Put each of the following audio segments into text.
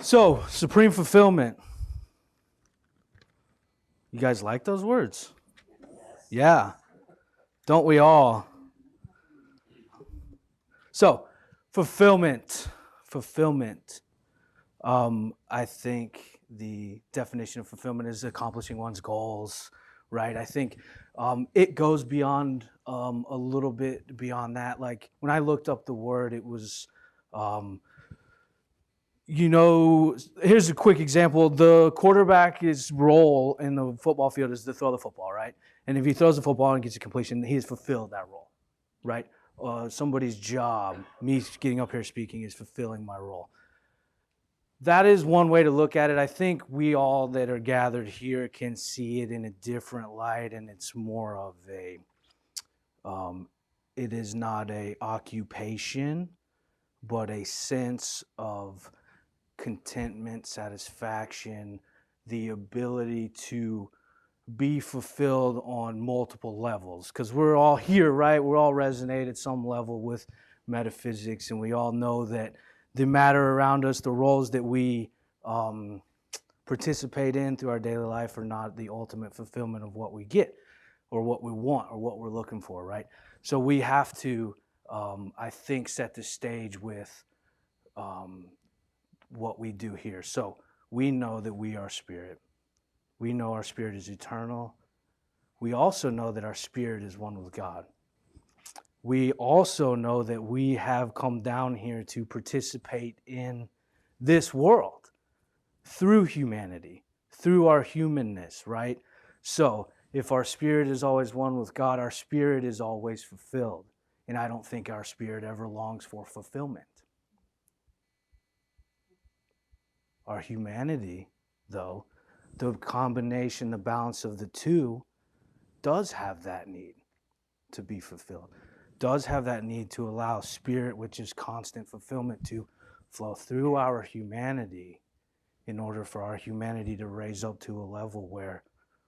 So, supreme fulfillment. You guys like those words? Yeah. Don't we all? So, fulfillment. Fulfillment. I think the definition of fulfillment is accomplishing one's goals, right? I think it goes beyond a little bit beyond that. Like when I looked up the word, it was, here's a quick example. The quarterback's role in the football field is to throw the football, right? And if he throws the football and gets a completion, he has fulfilled that role, right? Somebody's job, me getting up here speaking, is fulfilling my role. That is one way to look at it. I think we all that are gathered here can see it in a different light, and it's more of a, it is not a occupation, but a sense of contentment, satisfaction, the ability to be fulfilled on multiple levels. Because we're all here, right? We're all resonate at some level with metaphysics, and we all know that the matter around us, the roles that we participate in through our daily life are not the ultimate fulfillment of what we get or what we want or what we're looking for, right? So we have to, I think, set the stage with what we do here. So we know that we are spirit. We know our spirit is eternal. We also know that our spirit is one with God. We also know that we have come down here to participate in this world through humanity, through our humanness, right? So if our spirit is always one with God, our spirit is always fulfilled. And I don't think our spirit ever longs for fulfillment. Our humanity, though, the combination, the balance of the two, does have that need to be fulfilled, does have that need to allow spirit, which is constant fulfillment, to flow through our humanity in order for our humanity to raise up to a level where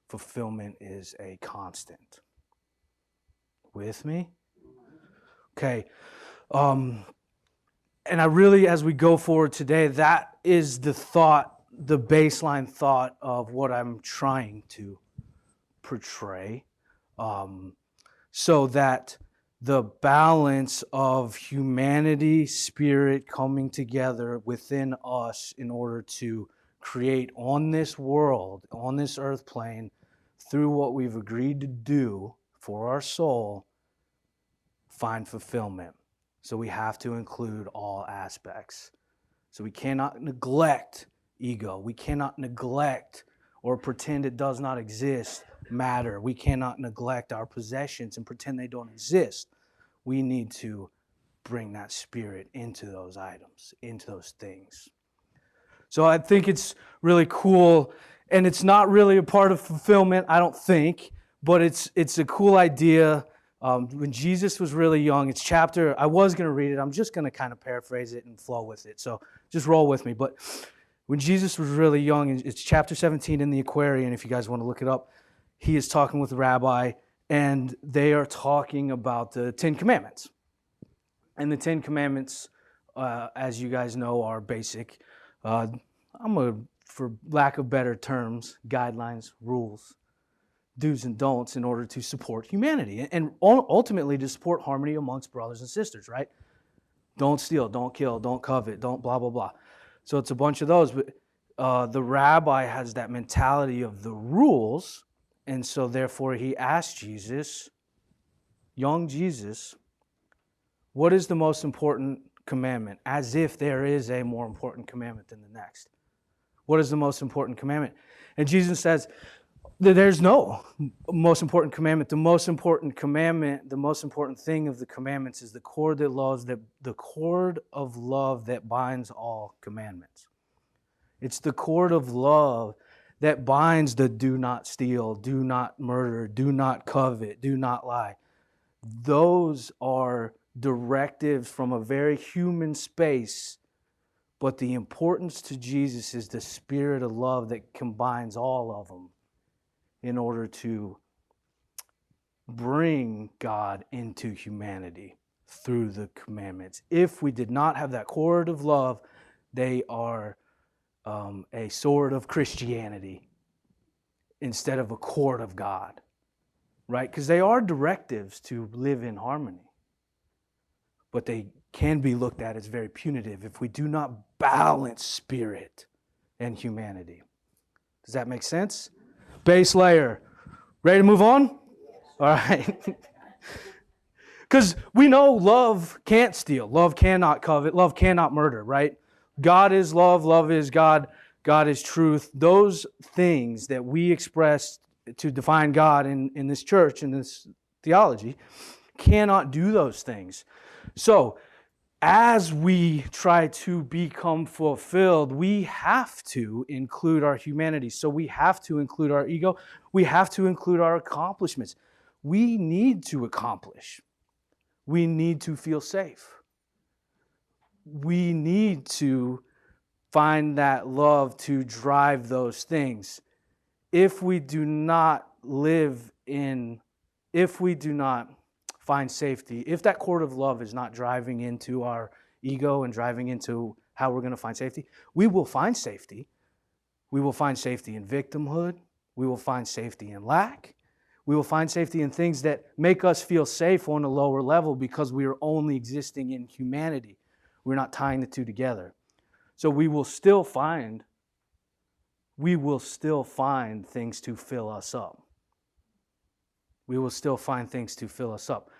fulfillment is a constant. With me? Okay. And I really, as we go forward today, that is the thought, the baseline thought of what I'm trying to portray, so that the balance of humanity, spirit coming together within us in order to create on this world, on this earth plane, through what we've agreed to do for our soul, find fulfillment. So we have to include all aspects. So we cannot neglect ego. We cannot neglect or pretend it does not exist matter. We cannot neglect our possessions and pretend they don't exist. We need to bring that spirit into those items, into those things. So I think it's really cool, and it's not really a part of fulfillment, I don't think, but it's a cool idea. When Jesus was really young, it's chapter, I was going to read it, I'm just going to kind of paraphrase it and flow with it, so just roll with me. But when Jesus was really young, it's chapter 17 in the Aquarian, if you guys want to look it up. He is talking with a rabbi, and they are talking about the Ten Commandments. And the Ten Commandments, as you guys know, are basic, for lack of better terms, guidelines, rules, do's and don'ts in order to support humanity and ultimately to support harmony amongst brothers and sisters, right? Don't steal, don't kill, don't covet, don't blah, blah, blah. So it's a bunch of those, but the rabbi has that mentality of the rules, and so therefore he asked Jesus, young Jesus, what is the most important commandment? As if there is a more important commandment than the next. What is the most important commandment? And Jesus says, there's no most important commandment. The most important commandment, the most important thing of the commandments is the cord that loves, the cord of love that binds all commandments. It's the cord of love that binds the do not steal, do not murder, do not covet, do not lie. Those are directives from a very human space, but the importance to Jesus is the spirit of love that combines all of them in order to bring God into humanity through the commandments. If we did not have that cord of love, they are a sword of Christianity instead of a cord of God, right? Because they are directives to live in harmony, but they can be looked at as very punitive if we do not balance spirit and humanity. Does that make sense? Base layer. Ready to move on? All right. Because we know love can't steal. Love cannot covet. Love cannot murder, right? God is love. Love is God. God is truth. Those things that we express to define God in this church, in this theology, cannot do those things. So, as we try to become fulfilled, we have to include our humanity. So we have to include our ego. We have to include our accomplishments. We need to accomplish. We need to feel safe. We need to find that love to drive those things. If we do not find safety, if that cord of love is not driving into our ego and driving into how we're going to find safety, we will find safety. We will find safety in victimhood. We will find safety in lack. We will find safety in things that make us feel safe on a lower level because we are only existing in humanity. We're not tying the two together. So we will still find things to fill us up. We will still find things to fill us up.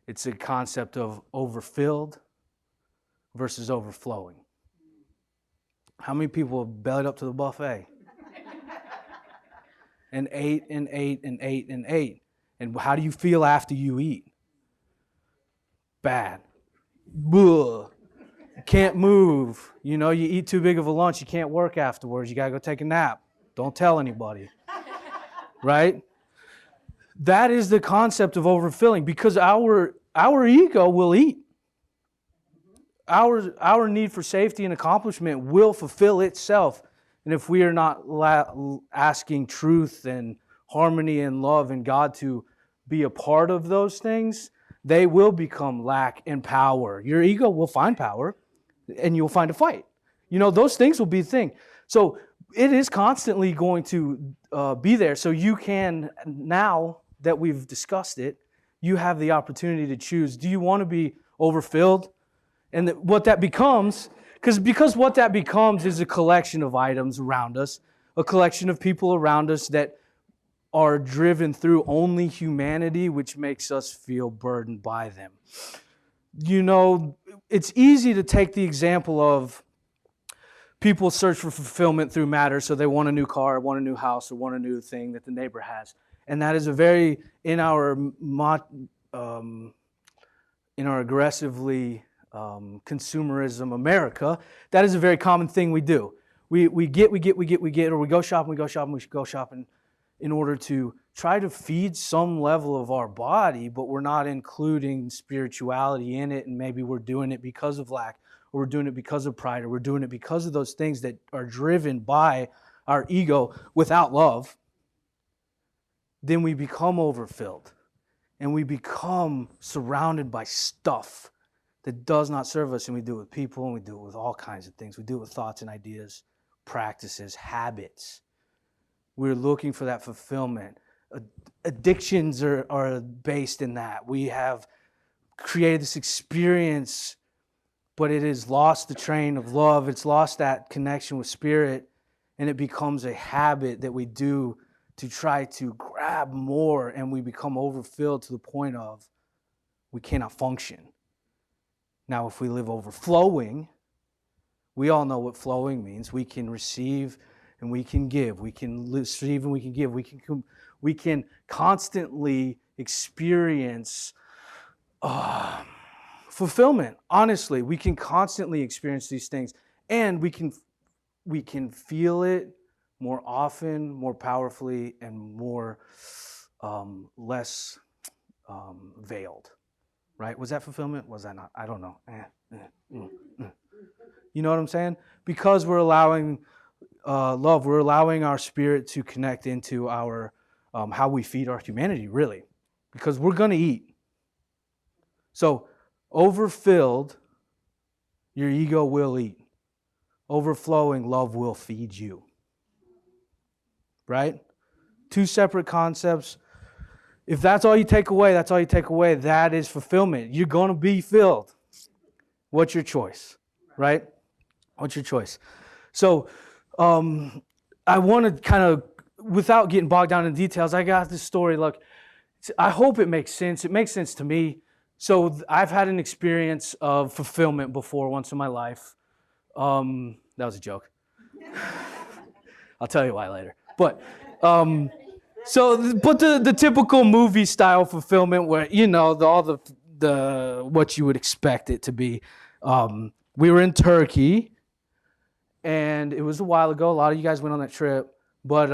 It's a concept of overfilled versus overflowing. How many people have bellied up to the buffet? And ate and ate and ate and ate. And how do you feel after you eat? Bad. Blah. Can't move. You know, you eat too big of a lunch, you can't work afterwards. You got to go take a nap. Don't tell anybody. Right? That is the concept of overfilling, because our ego will eat. Our need for safety and accomplishment will fulfill itself. And if we are not asking truth and harmony and love and God to be a part of those things, they will become lack and power. Your ego will find power and you'll find a fight. You know, those things will be the thing. So it is constantly going to be there. So you can, now that we've discussed it, you have the opportunity to choose. Do you want to be overfilled? And what that becomes, because what that becomes is a collection of items around us, a collection of people around us that are driven through only humanity, which makes us feel burdened by them. You know, it's easy to take the example of people search for fulfillment through matter, so they want a new car, want a new house, or want a new thing that the neighbor has. And that is a very, in our aggressively consumerism America, that is a very common thing we do. We get, or we go shopping in order to try to feed some level of our body, but we're not including spirituality in it, and maybe we're doing it because of lack, or we're doing it because of pride, or we're doing it because of those things that are driven by our ego without love. Then we become overfilled, and we become surrounded by stuff that does not serve us, and we do it with people, and we do it with all kinds of things. We do it with thoughts and ideas, practices, habits. We're looking for that fulfillment. Addictions are based in that. We have created this experience, but it has lost the train of love. It's lost that connection with spirit, and it becomes a habit that we do to try to grab more, and we become overfilled to the point of we cannot function. Now, if we live overflowing, we all know what flowing means. We can receive and we can give. We can receive and we can give. We can constantly experience fulfillment. Honestly, we can constantly experience these things, and we can feel it more often, more powerfully, and more less veiled. Right? Was that fulfillment? Was that not? I don't know. You know what I'm saying? Because we're allowing love, we're allowing our spirit to connect into our how we feed our humanity, really. Because we're going to eat. So, overfilled, your ego will eat. overflowing love will feed you. Right? Two separate concepts. If that's all you take away, that's all you take away. That is fulfillment. You're going to be filled. What's your choice? Right? What's your choice? So I want to kind of, without getting bogged down in details, I got this story. Look, I hope it makes sense. It makes sense to me. So I've had an experience of fulfillment before once in my life. That was a joke. I'll tell you why later. But the typical movie style fulfillment where, you know, all the what you would expect it to be. We were in Turkey, and it was a while ago. A lot of you guys went on that trip. But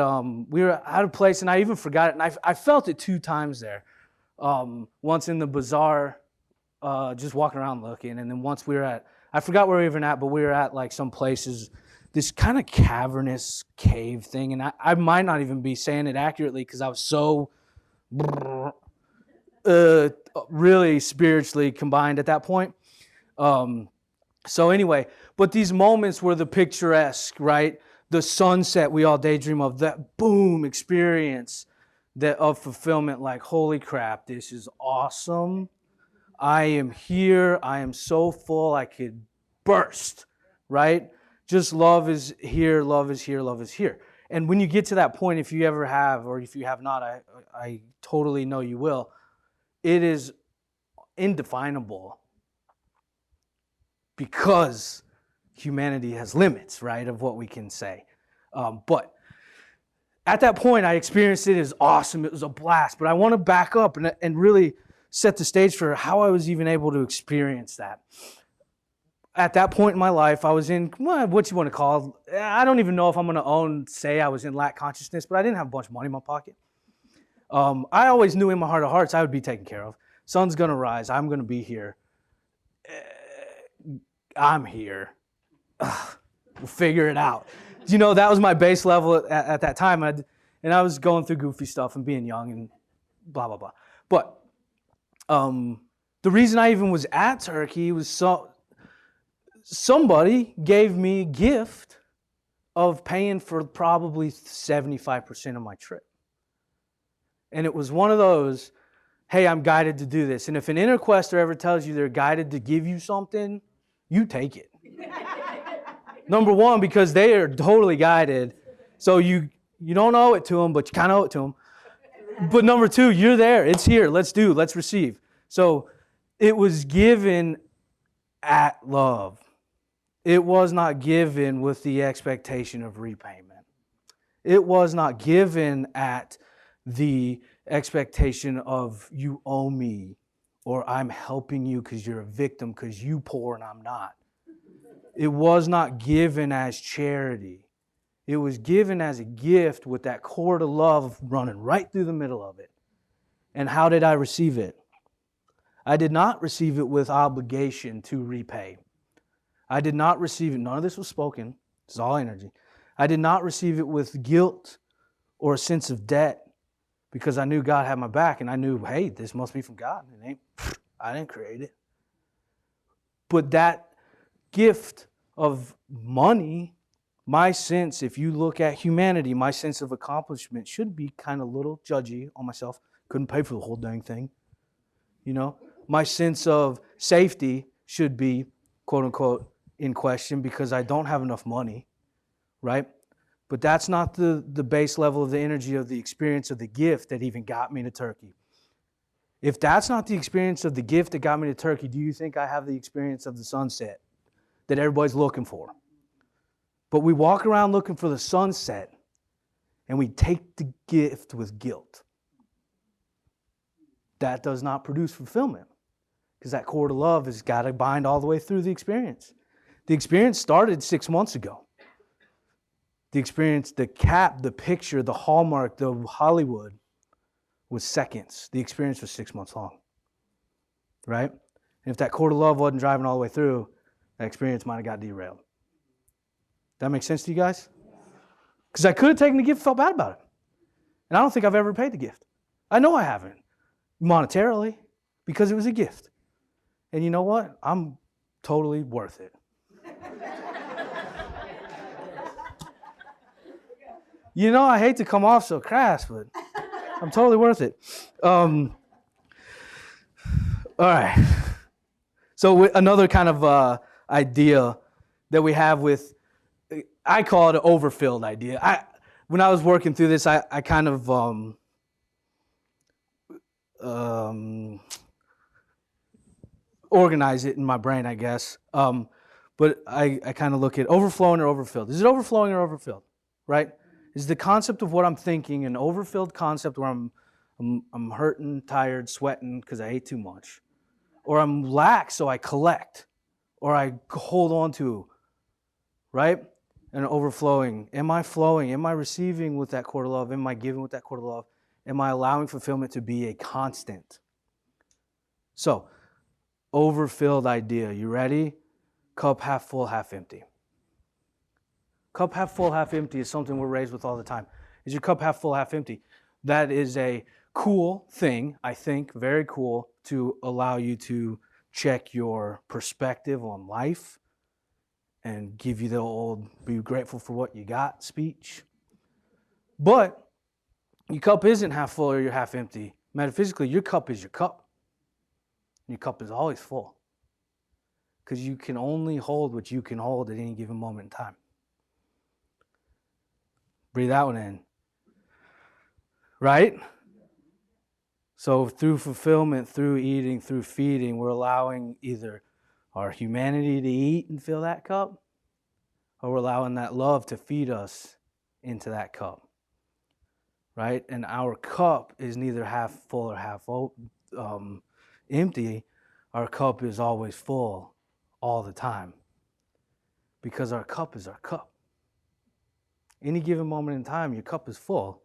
we were at a place, and I even forgot it, and I felt it 2 times there. Once in the bazaar, just walking around looking, and then once we were at, I forgot where we were even at, but we were at like some places, this kind of cavernous cave thing, and I might not even be saying it accurately because I was so really spiritually combined at that point. So anyway, but these moments were the picturesque, right? The sunset we all daydream of, that boom experience that of fulfillment, like, holy crap, this is awesome. I am here. I am so full I could burst, right? Just love is here, love is here, love is here. And when you get to that point, if you ever have, or if you have not, I totally know you will, it is indefinable because humanity has limits, right, of what we can say. But at that point, I experienced it as awesome. It was a blast. But I want to back up and really set the stage for how I was even able to experience that. At that point in my life, I was in, what you want to call, I don't even know if I'm going to say I was in lack consciousness, but I didn't have a bunch of money in my pocket. I always knew in my heart of hearts I would be taken care of. Sun's going to rise. I'm going to be here. I'm here. We'll figure it out. You know, that was my base level at that time. And I was going through goofy stuff and being young and blah, blah, blah. But the reason I even was at Turkey was somebody gave me a gift of paying for probably 75% of my trip. And it was one of those, hey, I'm guided to do this. And if an inner quester ever tells you they're guided to give you something, you take it. Number one, because they are totally guided. So you don't owe it to them, but you kind of owe it to them. But number two, you're there. It's here. Let's receive. So it was given at love. It was not given with the expectation of repayment. It was not given at the expectation of you owe me, or I'm helping you because you're a victim because you poor and I'm not. It was not given as charity. It was given as a gift with that cord of love running right through the middle of it. And how did I receive it? I did not receive it with obligation to repay. I did not receive it. None of this was spoken. It's all energy. I did not receive it with guilt or a sense of debt because I knew God had my back and I knew, hey, this must be from God. I didn't create it. But that gift of money, my sense, if you look at humanity, my sense of accomplishment should be kind of little judgy on myself. Couldn't pay for the whole dang thing. You know, my sense of safety should be, quote unquote, in question because I don't have enough money, right? But that's not the base level of the energy of the experience of the gift that even got me to Turkey. If that's not the experience of the gift that got me to Turkey, do you think I have the experience of the sunset that everybody's looking for? But we walk around looking for the sunset and we take the gift with guilt. That does not produce fulfillment because that cord of love has got to bind all the way through the experience. The experience started 6 months ago. The experience, the cap, the picture, the hallmark, the Hollywood was seconds. The experience was 6 months long, right? And if that cord of love wasn't driving all the way through, that experience might have got derailed. That makes sense to you guys? Because I could have taken the gift and felt bad about it. And I don't think I've ever paid the gift. I know I haven't, monetarily, because it was a gift. And you know what? I'm totally worth it. You know, I hate to come off so crass, but I'm totally worth it. All right. So another kind of idea that we have with, I call it an overfilled idea. When I was working through this, I kind of organize it in my brain, I guess. But I kind of look at overflowing or overfilled. Is it overflowing or overfilled, right? Is the concept of what I'm thinking an overfilled concept where I'm hurting, tired, sweating because I ate too much? Or I'm lax, so I collect, or I hold on to, right? And overflowing. Am I flowing? Am I receiving with that core of love? Am I giving with that core of love? Am I allowing fulfillment to be a constant? So, overfilled idea. You ready? Cup half full, half empty. Cup half full, half empty is something we're raised with all the time. Is your cup half full, half empty? That is a cool thing, I think, very cool, to allow you to check your perspective on life and give you the old be grateful for what you got speech. But your cup isn't half full or you're half empty. Metaphysically, your cup is your cup. Your cup is always full. Because you can only hold what you can hold at any given moment in time. Breathe that one in. Right? So through fulfillment, through eating, through feeding, we're allowing either our humanity to eat and fill that cup, or we're allowing that love to feed us into that cup. Right? And our cup is neither half full or half empty. Our cup is always full all the time. Because our cup is our cup. Any given moment in time, your cup is full.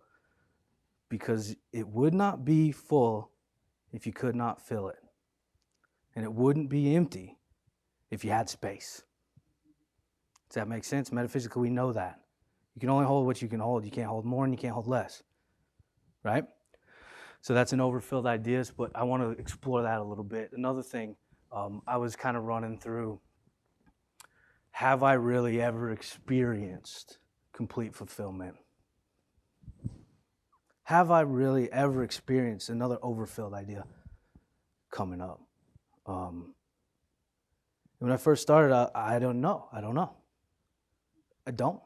Because it would not be full if you could not fill it. And it wouldn't be empty if you had space. Does that make sense? Metaphysically, we know that. You can only hold what you can hold. You can't hold more and you can't hold less. Right? So that's an overfilled ideas, but I want to explore that a little bit. Another thing, I was kind of running through, have I really ever experienced complete fulfillment? Have I really ever experienced another overfilled idea coming up? When I first started, I don't know. I don't.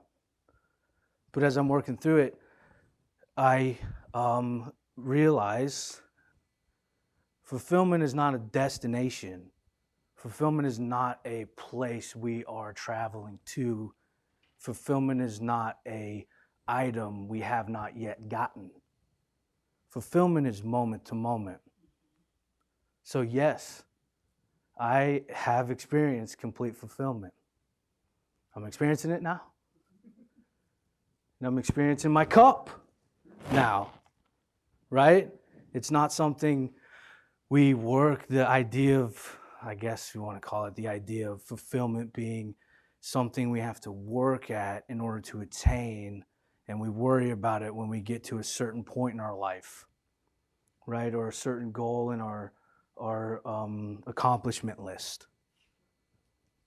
But as I'm working through it, I realize fulfillment is not a destination. Fulfillment is not a place we are traveling to. Fulfillment is not an item we have not yet gotten. Fulfillment is moment to moment. So yes, I have experienced complete fulfillment. I'm experiencing it now. And I'm experiencing my cup now, right? It's not something we work, the idea of, I guess you want to call it the idea of fulfillment being something we have to work at in order to attain, and we worry about it when we get to a certain point in our life, right? Or a certain goal in our accomplishment list.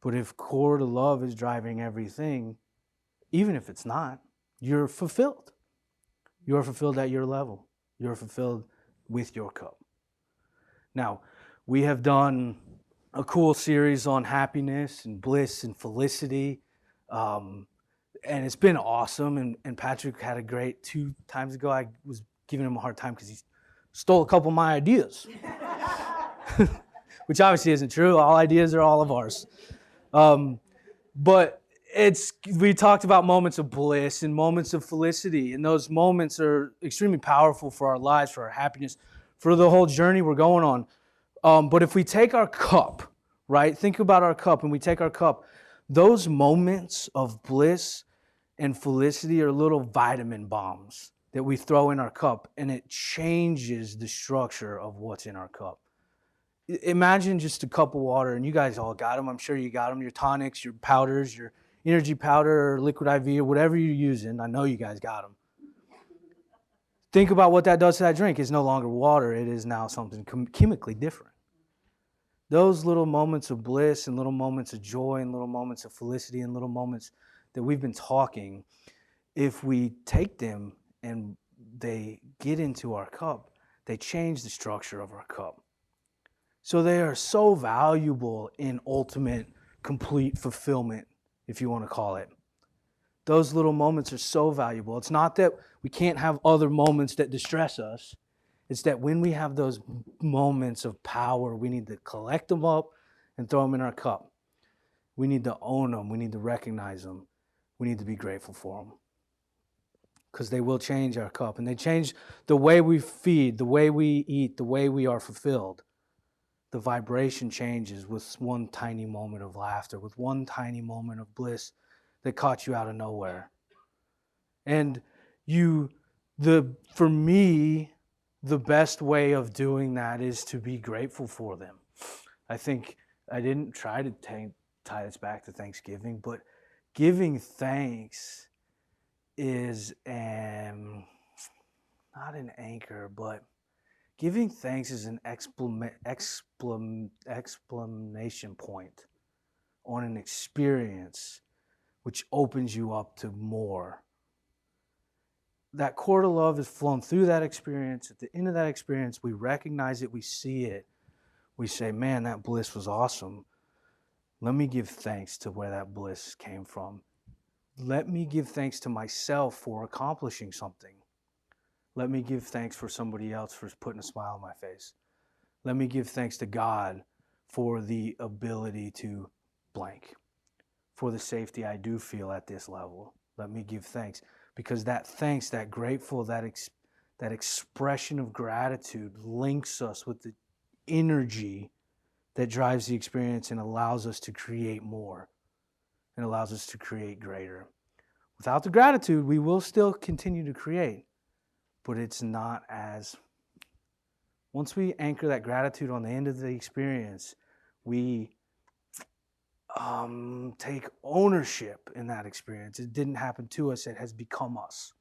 But if core to love is driving everything, even if it's not, you're fulfilled. You're fulfilled at your level. You're fulfilled with your cup. Now, we have done a cool series on happiness and bliss and felicity. And it's been awesome. And Patrick had a great 2 times ago. I was giving him a hard time because he stole a couple of my ideas, which obviously isn't true. All ideas are all of ours. But we talked about moments of bliss and moments of felicity. And those moments are extremely powerful for our lives, for our happiness, for the whole journey we're going on. But if we take our cup, right? Think about our cup, and we take our cup. Those moments of bliss and felicity are little vitamin bombs that we throw in our cup, and it changes the structure of what's in our cup. Imagine just a cup of water, and you guys all got them. I'm sure you got them. Your tonics, your powders, your energy powder, or liquid IV, or whatever you're using. I know you guys got them. Think about what that does to that drink. It's no longer water. It is now something chemically different. Those little moments of bliss and little moments of joy and little moments of felicity and little moments that we've been talking, if we take them and they get into our cup, they change the structure of our cup. So they are so valuable in ultimate, complete fulfillment, if you want to call it. Those little moments are so valuable. It's not that we can't have other moments that distress us. It's that when we have those moments of power, we need to collect them up and throw them in our cup. We need to own them. We need to recognize them. We need to be grateful for them. Because they will change our cup, and they change the way we feed, the way we eat, the way we are fulfilled. The vibration changes with one tiny moment of laughter, with one tiny moment of bliss that caught you out of nowhere. And for me, the best way of doing that is to be grateful for them. I think I didn't try to tie this back to Thanksgiving, but giving thanks is not an anchor, but giving thanks is an explanation point on an experience which opens you up to more. That cord of love is flown through that experience. At the end of that experience, we recognize it, we see it. We say, man, that bliss was awesome. Let me give thanks to where that bliss came from. Let me give thanks to myself for accomplishing something. Let me give thanks for somebody else for putting a smile on my face. Let me give thanks to God for the ability to blank, for the safety I do feel at this level. Let me give thanks, because that thanks, that grateful, that expression of gratitude links us with the energy that drives the experience and allows us to create more and allows us to create greater. Without the gratitude, we will still continue to create, but it's not as... Once we anchor that gratitude on the end of the experience, we take ownership in that experience. It didn't happen to us, it has become us.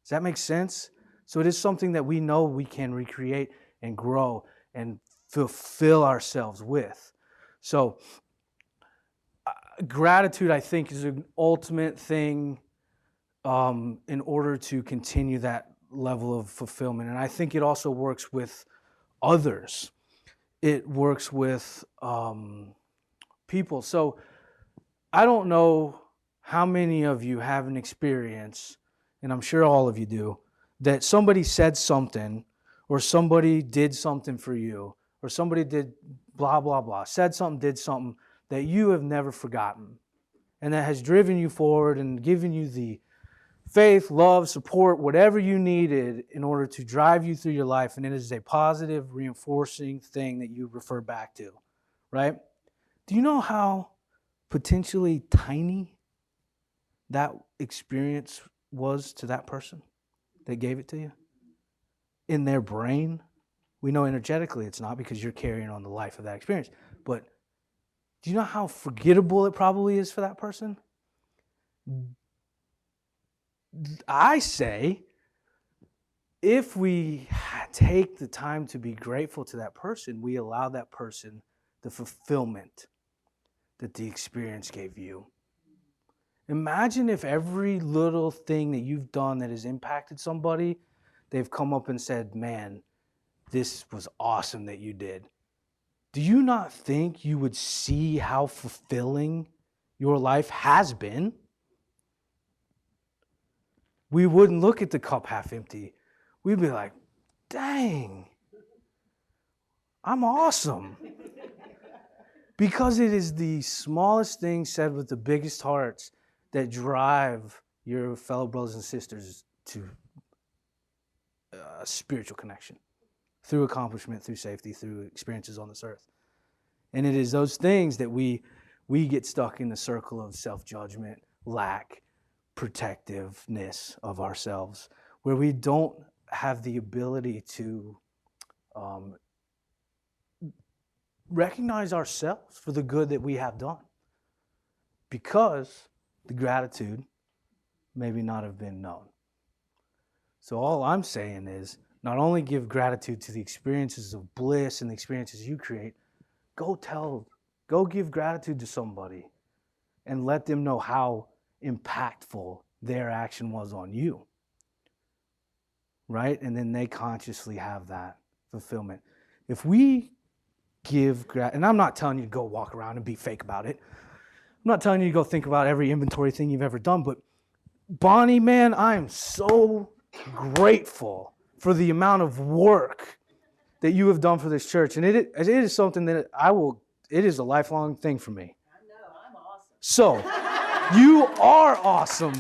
Does that make sense? So it is something that we know we can recreate and grow and fulfill ourselves with. So gratitude, I think, is an ultimate thing in order to continue that level of fulfillment. And I think it also works with others. It works with people. So I don't know how many of you have an experience, and I'm sure all of you do, that somebody said something, or somebody did something for you, or somebody did blah, blah, blah, said something, did something that you have never forgotten, and that has driven you forward and given you the faith, love, support, whatever you needed in order to drive you through your life. And it is a positive, reinforcing thing that you refer back to, right? Do you know how potentially tiny that experience was to that person that gave it to you? In their brain, we know energetically it's not, because you're carrying on the life of that experience. But do you know how forgettable it probably is for that person? I say, if we take the time to be grateful to that person, we allow that person the fulfillment that the experience gave you. Imagine if every little thing that you've done that has impacted somebody, they've come up and said, man, this was awesome that you did. Do you not think you would see how fulfilling your life has been? We wouldn't look at the cup half empty. We'd be like, dang, I'm awesome. Because it is the smallest things said with the biggest hearts that drive your fellow brothers and sisters to a spiritual connection, through accomplishment, through safety, through experiences on this earth. And it is those things that we get stuck in the circle of self-judgment, lack, protectiveness of ourselves, where we don't have the ability to recognize ourselves for the good that we have done, because the gratitude maybe not have been known. So all I'm saying is, not only give gratitude to the experiences of bliss and the experiences you create, go give gratitude to somebody and let them know how impactful their action was on you. Right? And then they consciously have that fulfillment. If we give, and I'm not telling you to go walk around and be fake about it. I'm not telling you to go think about every inventory thing you've ever done, but Bonnie, man, I am so grateful for the amount of work that you have done for this church. And it is something that it is a lifelong thing for me. I know, I'm awesome. So, you are awesome.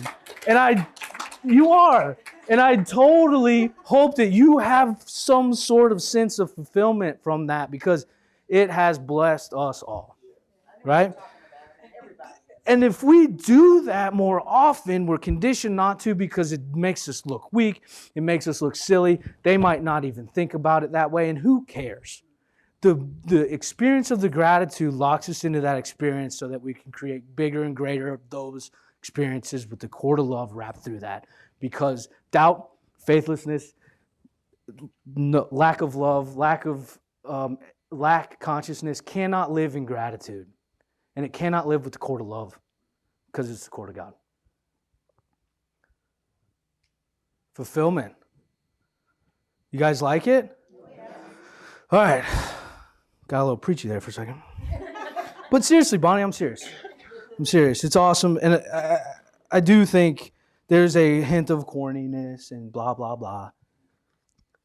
And you are. And I totally hope that you have some sort of sense of fulfillment from that, because it has blessed us all. Right? And if we do that more often, we're conditioned not to, because it makes us look weak. It makes us look silly. They might not even think about it that way, and who cares? The experience of the gratitude locks us into that experience so that we can create bigger and greater of those experiences with the cord of love wrapped through that. Because doubt, faithlessness, lack of love, lack consciousness cannot live in gratitude. And it cannot live with the cord of love, because it's the cord of God. Fulfillment. You guys like it? Yeah. All right. Got a little preachy there for a second. But seriously, Bonnie, I'm serious. I'm serious. It's awesome. And I do think there's a hint of corniness and blah, blah, blah.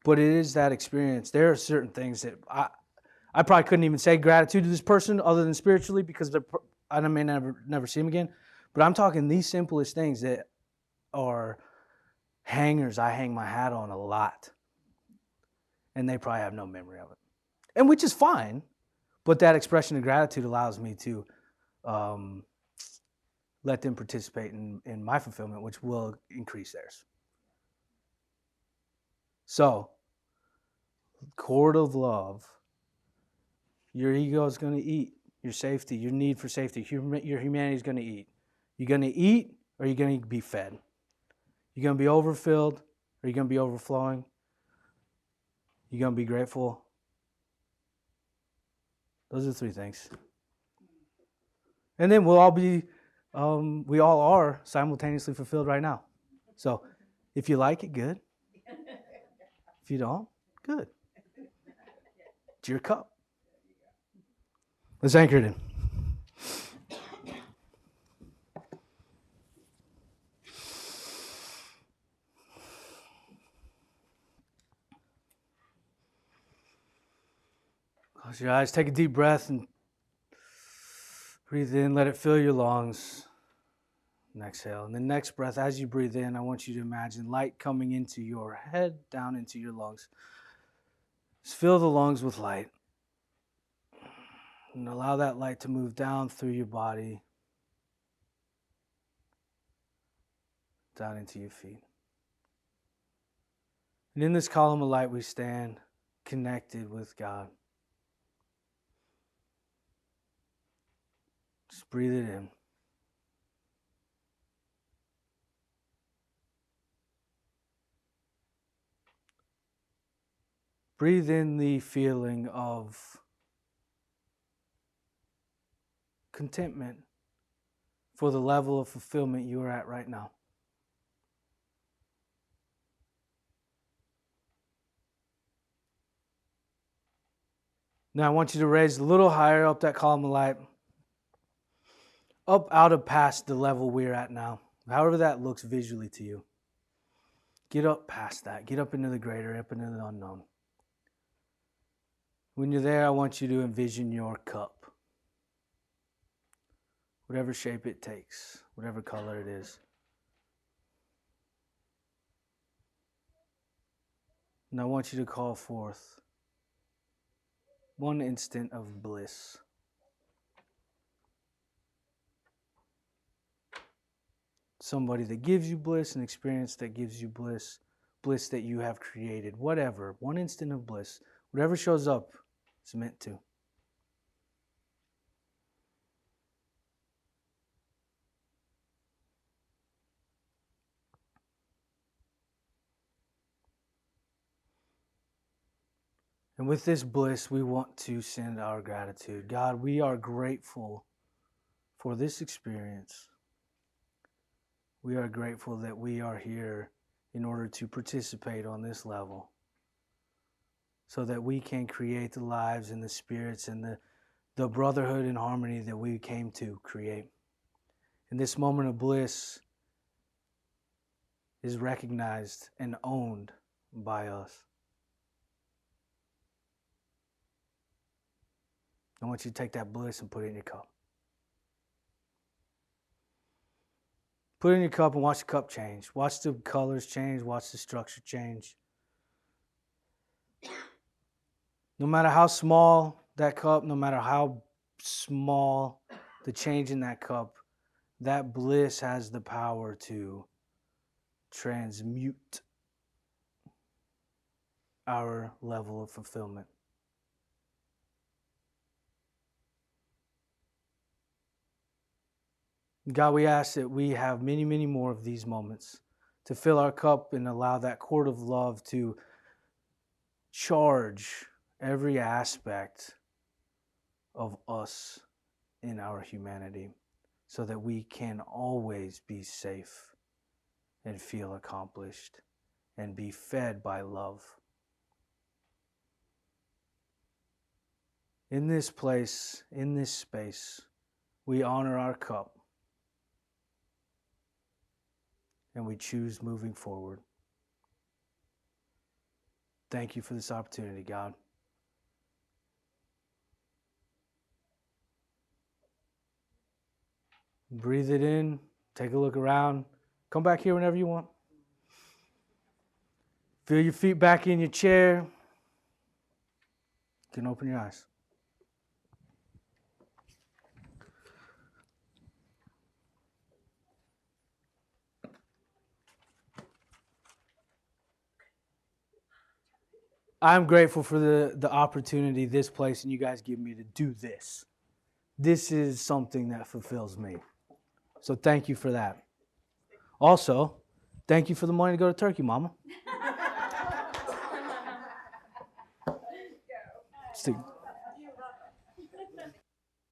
But it is that experience. There are certain things that I probably couldn't even say gratitude to this person other than spiritually, because I may never see him again. But I'm talking these simplest things that are hangers I hang my hat on a lot. And they probably have no memory of it. And which is fine. But that expression of gratitude allows me to let them participate in my fulfillment, which will increase theirs. So, cord of love. Your ego is going to eat. Your safety, your need for safety, your humanity is going to eat. You're going to eat, or you're going to be fed. You're going to be overfilled, or you're going to be overflowing. You're going to be grateful. Those are the three things. And then we'll all be, we all are simultaneously fulfilled right now. So if you like it, good. If you don't, good. It's your cup. Let's anchor it in. Close your eyes, take a deep breath, and breathe in, let it fill your lungs. And exhale. And the next breath, as you breathe in, I want you to imagine light coming into your head, down into your lungs. Just fill the lungs with light. And allow that light to move down through your body, down into your feet. And in this column of light, we stand connected with God. Just breathe it in. Breathe in the feeling of contentment for the level of fulfillment you are at right now. Now I want you to raise a little higher up that column of light, up out of past the level we're at now, however that looks visually to you. Get up past that. Get up into the greater, up into the unknown. When you're there, I want you to envision your cup. Whatever shape it takes, whatever color it is. And I want you to call forth one instant of bliss. Somebody that gives you bliss, an experience that gives you bliss, bliss that you have created, whatever, one instant of bliss, whatever shows up is meant to. And with this bliss, we want to send our gratitude. God, we are grateful for this experience. We are grateful that we are here in order to participate on this level so that we can create the lives and the spirits and the brotherhood and harmony that we came to create. And this moment of bliss is recognized and owned by us. I want you to take that bliss and put it in your cup. Put it in your cup and watch the cup change. Watch the colors change. Watch the structure change. No matter how small that cup, no matter how small the change in that cup, that bliss has the power to transmute our level of fulfillment. God, we ask that we have many, many more of these moments to fill our cup and allow that cord of love to charge every aspect of us in our humanity so that we can always be safe and feel accomplished and be fed by love. In this place, in this space, we honor our cup and we choose moving forward. Thank you for this opportunity, God. Breathe it in, take a look around, come back here whenever you want. Feel your feet back in your chair. You can open your eyes. I'm grateful for the opportunity, this place, and you guys give me to do this. This is something that fulfills me. So thank you for that. Also, thank you for the money to go to Turkey, Mama.